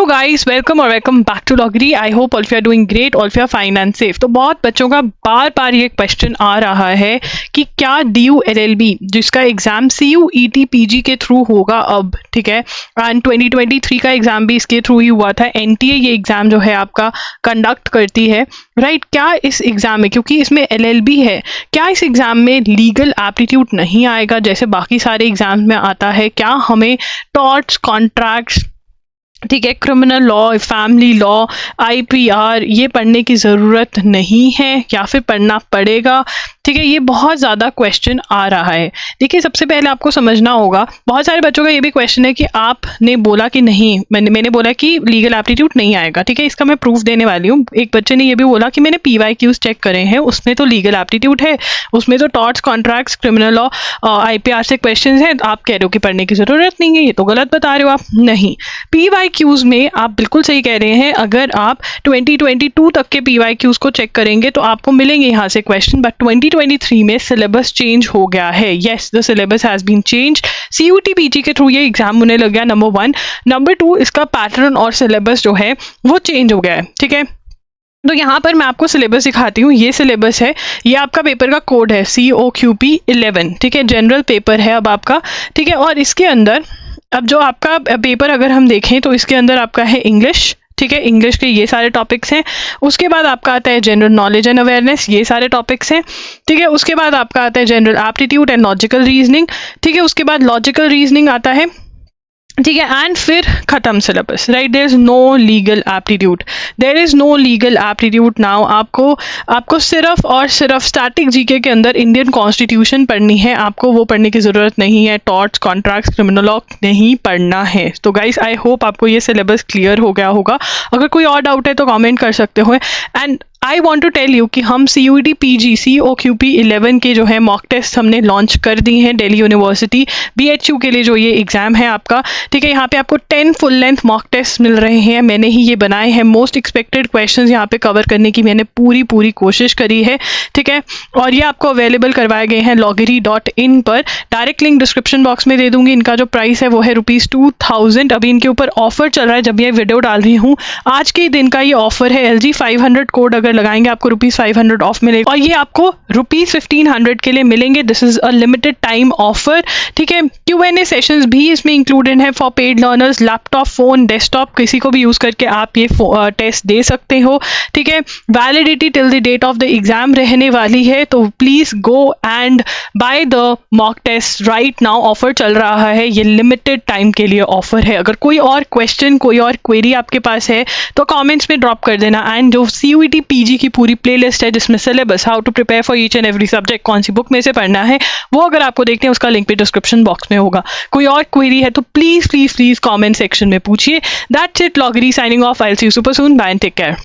Guys, welcome back to Logri. I hope all of you are doing great, all of you are fine and safe. तो बहुत बच्चों का बार बार ये question आ रहा है कि क्या DU LLB जिसका एग्जाम CUET PG के थ्रू होगा अब, ठीक है, एंड 2023 का एग्जाम भी इसके थ्रू ही हुआ था। NTA ये एग्जाम जो है आपका कंडक्ट करती है, राइट। क्या इस एग्जाम में, क्योंकि इसमें LLB है, क्या इस एग्जाम में लीगल एप्टीट्यूड नहीं आएगा जैसे बाकी सारे एग्जाम्स में आता है? क्या हमें टॉर्ट्स, कॉन्ट्रैक्ट्स, ठीक है, criminal law, family law, IPR ये पढ़ने की ज़रूरत नहीं है या फिर पढ़ना पड़ेगा? ठीक है, ये बहुत ज़्यादा क्वेश्चन आ रहा है। देखिए, सबसे पहले आपको समझना होगा, बहुत सारे बच्चों का ये भी क्वेश्चन है कि आपने बोला कि नहीं, मैंने बोला कि लीगल एप्टीट्यूड नहीं आएगा, ठीक है। इसका मैं प्रूफ देने वाली हूँ। एक बच्चे ने ये भी बोला कि मैंने PYQs चेक करे हैं, उसमें तो लीगल एप्टीट्यूड है, उसमें तो torts, contracts, criminal law, IPR से क्वेश्चन हैं। आप कह रहे हो कि पढ़ने की ज़रूरत नहीं है, ये तो गलत बता रहे हो आप। नहीं, PYQs में आप बिल्कुल सही कह रहे हैं। अगर आप 2022 तक के PYQs को चेक करेंगे तो आपको मिलेंगे यहाँ से क्वेश्चन, बट 2023 में सिलेबस चेंज हो गया है। Yes, the syllabus has been change. CUET PG के थ्रू ये एग्जाम होने लग गया, नंबर 1। नंबर 2, इसका पैटर्न और सिलेबस जो है वो चेंज हो गया है, ठीक है। तो यहाँ पर मैं आपको सिलेबस दिखाती हूँ। ये सिलेबस है, ये आपका पेपर का कोड है COQP 11, ठीक है, जनरल पेपर है अब आपका, ठीक है। और इसके अंदर अब जो आपका पेपर अगर हम देखें तो इसके अंदर आपका है इंग्लिश, ठीक है, इंग्लिश के ये सारे टॉपिक्स हैं। उसके बाद आपका आता है जनरल नॉलेज एंड अवेयरनेस, ये सारे टॉपिक्स हैं, ठीक है। उसके बाद आपका आता है general aptitude and logical reasoning, ठीक है। उसके बाद लॉजिकल रीजनिंग आता है, ठीक है, एंड फिर खत्म syllabus, right. There is no legal aptitude, there is no legal aptitude now. आपको सिर्फ और सिर्फ स्टैटिक GK के अंदर इंडियन कॉन्स्टिट्यूशन पढ़नी है, आपको वो पढ़ने की ज़रूरत नहीं है। टॉर्ट्स, कॉन्ट्रैक्ट्स, क्रिमिनल लॉ नहीं पढ़ना है। तो गाइस, आई होप आपको ये सिलेबस क्लियर हो गया होगा। अगर कोई और डाउट है तो कमेंट कर सकते हो। And I want to tell you कि हम CUET PG COQP 11 के जो है मॉक टेस्ट हमने लॉन्च कर दी हैं दिल्ली यूनिवर्सिटी BHU के लिए जो ये एग्ज़ाम है आपका, ठीक है। यहाँ पे आपको 10 फुल लेंथ मॉक टेस्ट मिल रहे हैं, मैंने ही ये बनाए हैं। मोस्ट एक्सपेक्टेड क्वेश्चंस यहाँ पे कवर करने की मैंने पूरी कोशिश करी है, ठीक है। और ये आपको अवेलेबल करवाए गए हैं loggery.in पर। डायरेक्ट लिंक डिस्क्रिप्शन बॉक्स में दे दूंगी। इनका जो प्राइस है वो है ₹2000। अभी इनके ऊपर ऑफर चल रहा है, जब ये वीडियो डाल रही हूँ आज के दिन का ये ऑफर है। LG 500 कोड अगर लगाएंगे आपको ₹500 ऑफ मिलेगा, और ये आपको ₹1500 के लिए मिलेंगे। This is a limited time offer, ठीक है। Q&A सेशंस भी इसमें इंक्लूडेड है for paid learners. Laptop, phone, desktop किसी को भी यूज करके आप ये टेस्ट दे सकते हो, ठीक है। Validity till the date of the exam रहने वाली है, तो please go and buy the mock test right now. Offer चल रहा है, ये लिमिटेड टाइम के लिए ऑफर है। अगर कोई और क्वेश्चन, कोई और क्वेरी आपके पास है तो कॉमेंट्स में ड्रॉप कर देना। एंड जो CUET PG की पूरी प्लेलिस्ट है जिसमें syllabus, how to prepare for each and every subject, कौन सी बुक में से पढ़ना है, वो अगर आपको देखते हैं उसका लिंक भी डिस्क्रिप्शन बॉक्स में होगा। कोई और क्वेरी है तो प्लीज कमेंट सेक्शन में पूछिए। That's it, Logri signing off. I will see you super soon. Bye and take care.